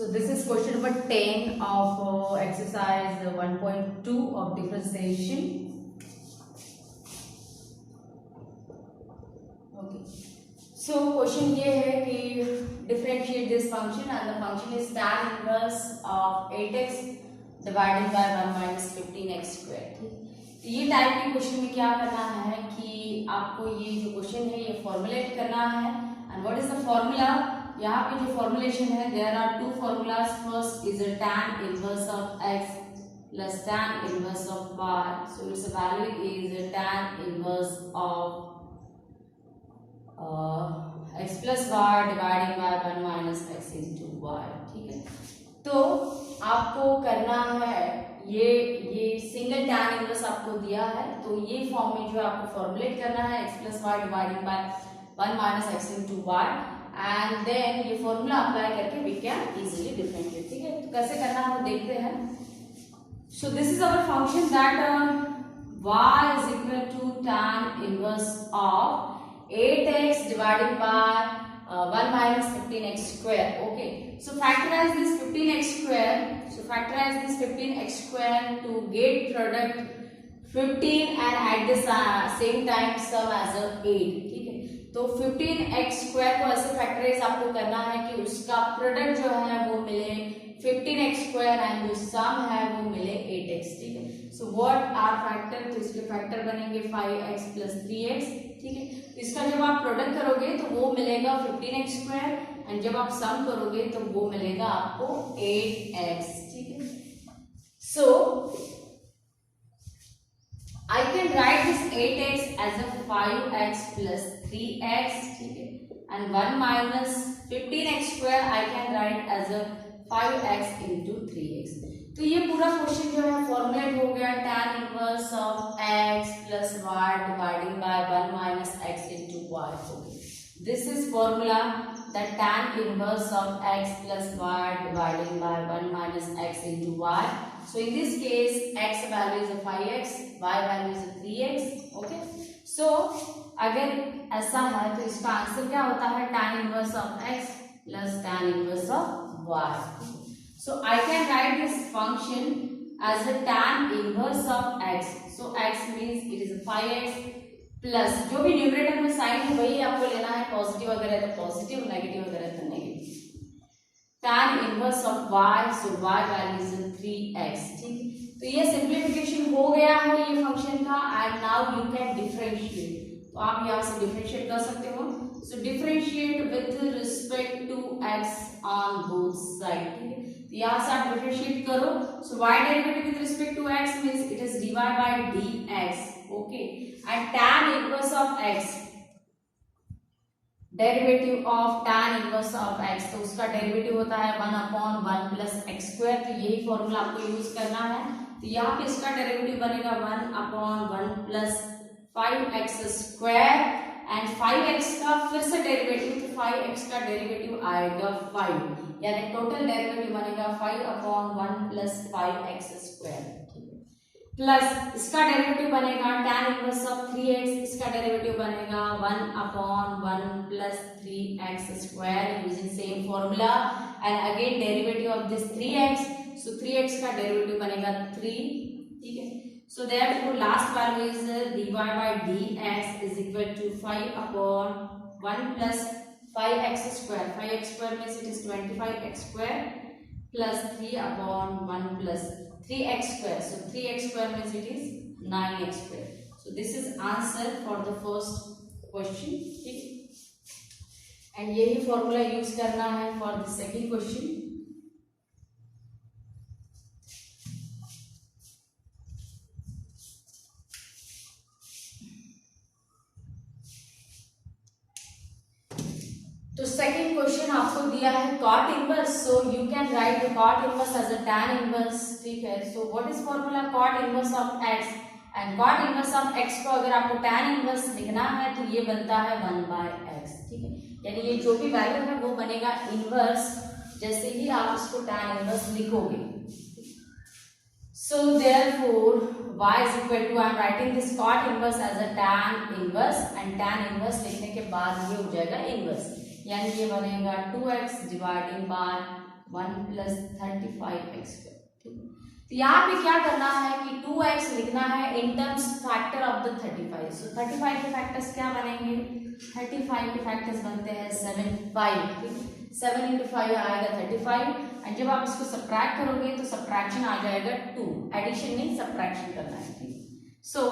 So this is question number 10 of exercise 1.2 of differentiation. Okay. So question ये है कि differentiate this function and the function is tan inverse of 8x divided by 1 minus 15x square. तो ये type के question में क्या करना है कि आपको ये जो क्वेश्चन है ये फॉर्मुलेट करना है. And what is the formula? यहाँ पे जो फॉर्मुलेशन है there are two formulas. First is a tan inverse of x plus tan inverse of y. So its value is a tan inverse of x plus y dividing by 1 minus x into y. ठीक है, तो आपको करना है ये single tan inverse आपको दिया है, तो ये फॉर्म में जो आपको फॉर्मुलेट करना है x plus y dividing by 1 minus x into y. And then ये फॉर्मूला अप्लाई करके वी कैन इजीली डिफरेंशिएट. ठीक है, तो कैसे करना है वो देखते हैं. So this is our function that y is equal to tan inverse of 8x divided by 1 minus 15x square. Okay, so factorize this 15x square. So factorize this 15x square to get product 15 and at the same time sum as a 8. ठीक है, तो 15x square को ऐसे factorise आपको करना है कि उसका प्रोडक्ट जो है वो मिले 15x स्क्वायर एंड जो सम है वो मिले 8x. ठीक है, सो व्हाट आर फैक्टर? तो इसके फैक्टर बनेंगे 5x plus 3x. ठीक है, तो इसका जब आप प्रोडक्ट करोगे तो वो मिलेगा 15x स्क्वायर एंड जब आप सम करोगे तो वो मिलेगा आपको 8x. ठीक है, सो I can write this 8x as a 5x plus 3x. ठीक है, and 1 minus 15x square I can write as a 5x into 3x. तो ये पूरा क्वेश्चन जो है फॉर्मुलेट हो गया tan inverse of x plus y dividing by 1 minus x into y. Okay, this is formula that tan inverse of x plus y dividing by 1 minus x into y. So in this case x value is a 5x, y value is a 3x. Okay, so अगर ऐसा है तो इसका answer क्या होता है? tan inverse of x plus tan inverse of y. So I can write this function as a tan inverse of x. So x means it is a 5x plus जो भी न्यूमरेटर में sign है वही आपको लेना है. Positive अगर है तो पॉजिटिव, नेगेटिव अगर है तो negative. tan inverse of y, so y value is 3x. ठीक है, तो ये सिंप्लीफिकेशन हो गया है ये फंक्शन का. And now you can differentiate. तो आप यहाँ से डिफरेंशिएट कर सकते हो. So differentiate with respect to x on both side. ठीक है, तो यहाँ से आप डिफरेंशिएट करो. So y derivative with respect to x means it is dy by dx. Okay, and tan inverse of x, derivative of tan inverse of x, तो उसका derivative होता है 1/1 plus x square. तो यही फॉर्मूला आपको use करना है. तो यहाँ पे इसका डेरिवेटिव बनेगा 1/1 plus 5x square and 5x का फिर से डेरिवेटिव, तो 5x का डेरिवेटिव आएगा 5, यानी टोटल डेरिवेटिव बनेगा 5/1 plus 5x square. प्लस इसका डेरिवेटिव बनेगा tan इनवर्स ऑफ 3x, इसका डेरिवेटिव बनेगा 1/1 plus 3x square using same formula. And again derivative of this 3x, so 3x का डेरिवेटिव बनेगा 3. ठीक है, so therefore last value is dy by dx is equal to 5/1 plus 5x square. 5x square means it is 25x square plus 3/1 plus 3x square. So 3x square means it is 9x square. So this is answer for the first question. ठीक, and यही formula use करना है for the second question. तो second question आपको दिया है cot inverse. So you can write the cot inverse as a tan inverse. ठीक है, so what is formula cot inverse of x? And cot inverse of x को अगर आपको tan inverse लिखना है तो ये बनता है 1/x. ठीक है, यानी ये जो भी वैल्यू है वो बनेगा इनवर्स जैसे ही आप इसको tan इनवर्स लिखोगे. So therefore y is equal to, I am writing this cot inverse as a tan inverse and tan inverse लिखने के बाद ये हो जाएगा इनवर्स, यानी ये बनेगा 2x dividing by 1 plus 35x square. ठीक है, तो यहाँ पे क्या करना है कि 2x लिखना है in terms factor of the 35। सो 35 के फैक्टर्स क्या बनेंगे, 35 के फैक्टर्स बनते हैं 7 5। 7 इंटू 5 आएगा 35, एंड जब आप इसको सब्ट्रैक्ट करोगे तो सब्ट्रैक्शन आ जाएगा 2। एडिशन नहीं सब्ट्रैक्शन करना है। ठीक, सो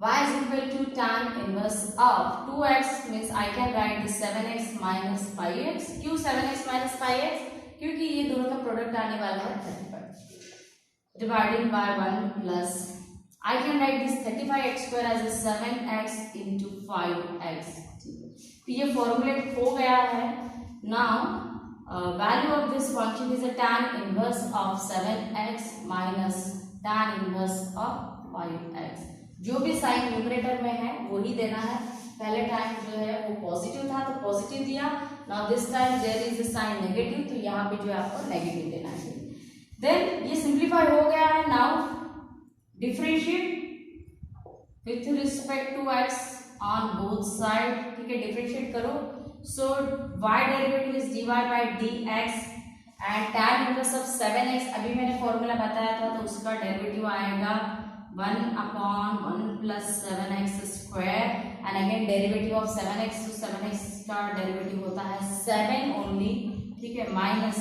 y is equal to tan inverse of 2x means I can write this 7x minus 5x। क्यों 7x minus 5x? क्योंकि ये दोनों का प्रोडक्ट आने वाला है 35 dividing by 1 plus I can write this 35x square as a 7x into 5x। तो ये फॉर्मूलेट हो गया है। Now value of this function is a tan inverse of 7x minus tan inverse of 5x। जो भी साइन न्यूमरेटर में है वही देना है। पहले टाइम जो है वो पॉजिटिव था तो पॉजिटिव दिया, now this time there is a sign negative, तो यहाँ पे जो है आपको नेगेटिव देना है। देन ये सिंप्लीफाई हो गया है। Now differentiate with respect to x on both side. ठीक है, डिफरेंशिएट करो। So y derivative is dy by dx and tan inverse of 7x, अभी मैंने फॉर्मूला बताया था तो उसका डेरिवेटिव आएगा 1 upon 1 plus 7x square, and again derivative of 7x, तो 7x का डेरिवेटिव होता है 7 ओनली। ठीक है, minus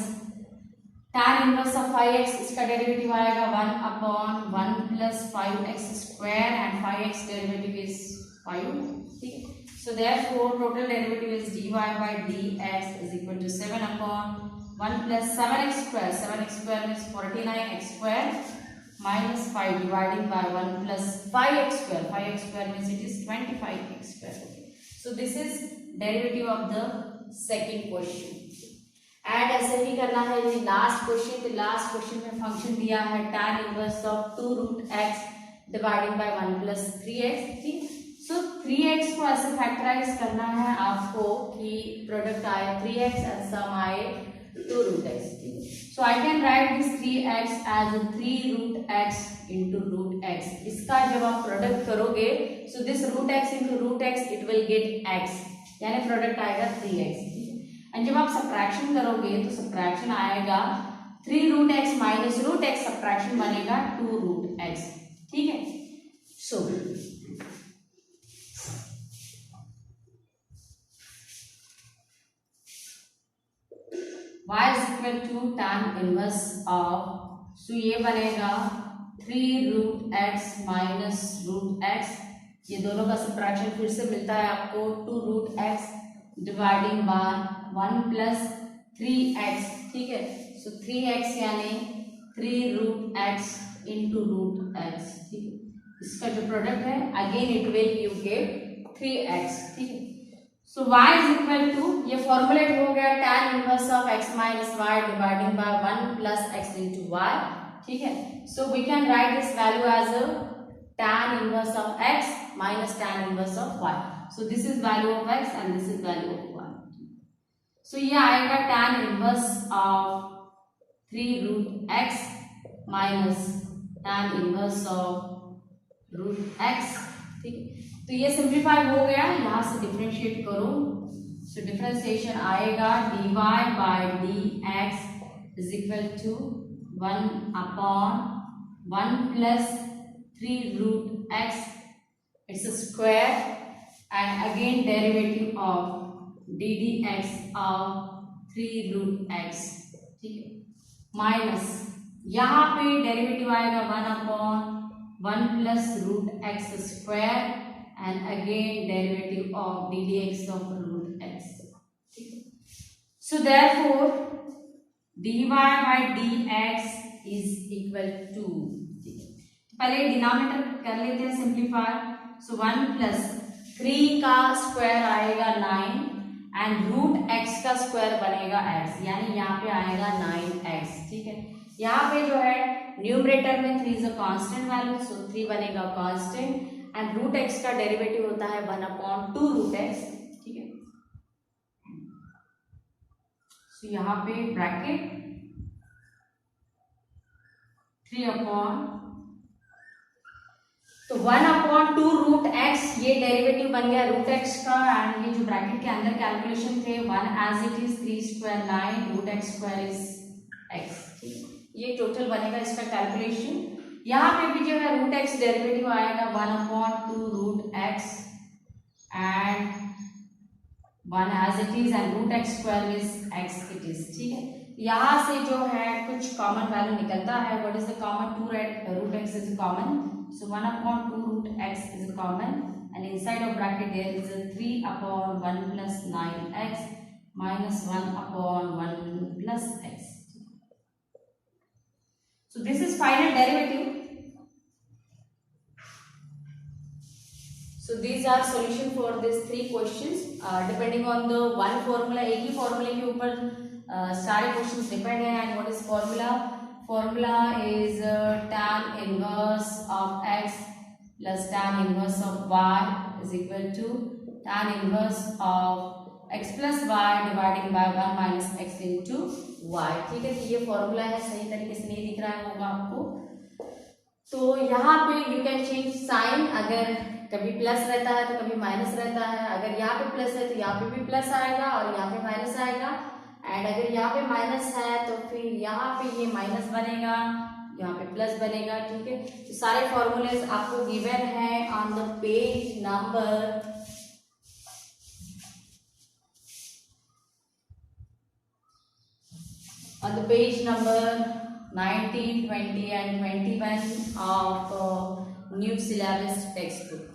tan inverse of 5x, इसका डेरिवेटिव आएगा 1 upon 1 plus 5x square and 5x derivative is 5। ठीक है, so therefore total derivative is dy by dx is equal to 7 upon 1 plus 7x square, 7x square means 49x square minus 5 dividing by 1 plus 5x square, 5x square means it is 25x square। Okay, so this is derivative of the second question। And ऐसे ही करना है ये last question. तो last question में function दिया है tan inverse of 2 root x dividing by 1 plus 3x। ठीक, सो 3x को ऐसे फैक्टराइज करना है आपको कि प्रोडक्ट आए 3x एंड सम आए 2 root x। So I can write this 3x as a 3 root x into root x। इसका जब आप प्रोडक्ट करोगे so this root x into root x it will get x, यानी product आएगा 3x। And जब आप subtraction करोगे तो सब्ट्रैक्शन आएगा 3 root x minus root x, subtraction बनेगा 2 root x। ठीक है, so y is equal to tan inverse of, so ये बनेगा 3 root x minus root x। ये दोनों का सब्ट्रैक्शन फिर से मिलता है आपको 2 root x dividing by 1 plus 3x। ठीक है, सो 3x यानी 3 root x into root x। ठीक है, इसका जो प्रोडक्ट है again it will you get 3x। ठीक है, so y is equal to, ये फॉर्मुलेट हो गया tan inverse of x minus y dividing by 1 plus x into y। ठीक है, so we can write this value as a tan inverse of x minus tan inverse of y। So this is value of x and this is value of y। So ये आएगा tan inverse of 3 root x minus tan inverse of root x। ठीक है, तो ये simplify हो गया, यहाँ से डिफरेंशिएट करो। सो डिफरेंशिएशन आएगा dy by dx is equal to 1 upon 1 plus 3 root x, it's a square, and again derivative of ddx of 3 root x। ठीक है, माइनस यहाँ पे डेरिवेटिव आएगा 1 upon 1 plus root x square and again derivative of ddx of root x। So therefore dy by dx is equal to, पहले denominator कर लेते हैं simplify. सो 1 plus 3 का स्क्वायर आएगा 9 एंड रूट x का स्क्वायर बनेगा x, यानी यहाँ पे आएगा 9x। ठीक है, यहाँ पे जो है न्यूमरेटर में 3 इज अ कांस्टेंट वैल्यू, सो 3 बनेगा कांस्टेंट एंड रूट x का डेरिवेटिव होता है 1 अपॉन 2 रूट x। ठीक है, सो यहाँ पे ब्रैकेट 3 अपॉन तो 1/2 √x ये डेरिवेटिव बन गया √x का, एंड ये जो ब्रैकेट के अंदर कैलकुलेशन थे 1 as it is 3² 9 √x² is x, ठीक है। ये टोटल बनेगा इसका कैलकुलेशन। यहाँ पे भी जो है √x डेरिवेटिव आएगा 1/2 √x and 1 as it is and √x² is x it is, ठीक है। यहाँ से जो है कुछ कॉमन वैल्यू निकलता है। What is the common? √x is common, so 1/2 √x is common and inside of bracket there is a 3/1 plus 9x minus 1/1 plus x. So this is final derivative. So these are solution for these three questions. Depending on the one formula, एक ही formula के ऊपर सारे questions depend है। And what is formula? Formula is tan inverse of x plus tan inverse of y is equal to tan inverse of x plus y dividing by 1 minus x into y, ठीक है। तो ये formula है, सही तरीके से नहीं दिख रहा होगा आपको। तो यहाँ पे you can change sign, अगर कभी प्लस रहता है तो कभी माइनस रहता है। अगर यहाँ पे प्लस है तो यहाँ पे भी प्लस आएगा और यहाँ पे माइनस आएगा, एंड अगर यहाँ पे माइनस है तो फिर यहाँ पे ये माइनस बनेगा, यहाँ पे प्लस बनेगा, ठीक है। तो सारे फॉर्मूलेज आपको गिवन है on the page number 19, 20 and 21 of new syllabus textbook.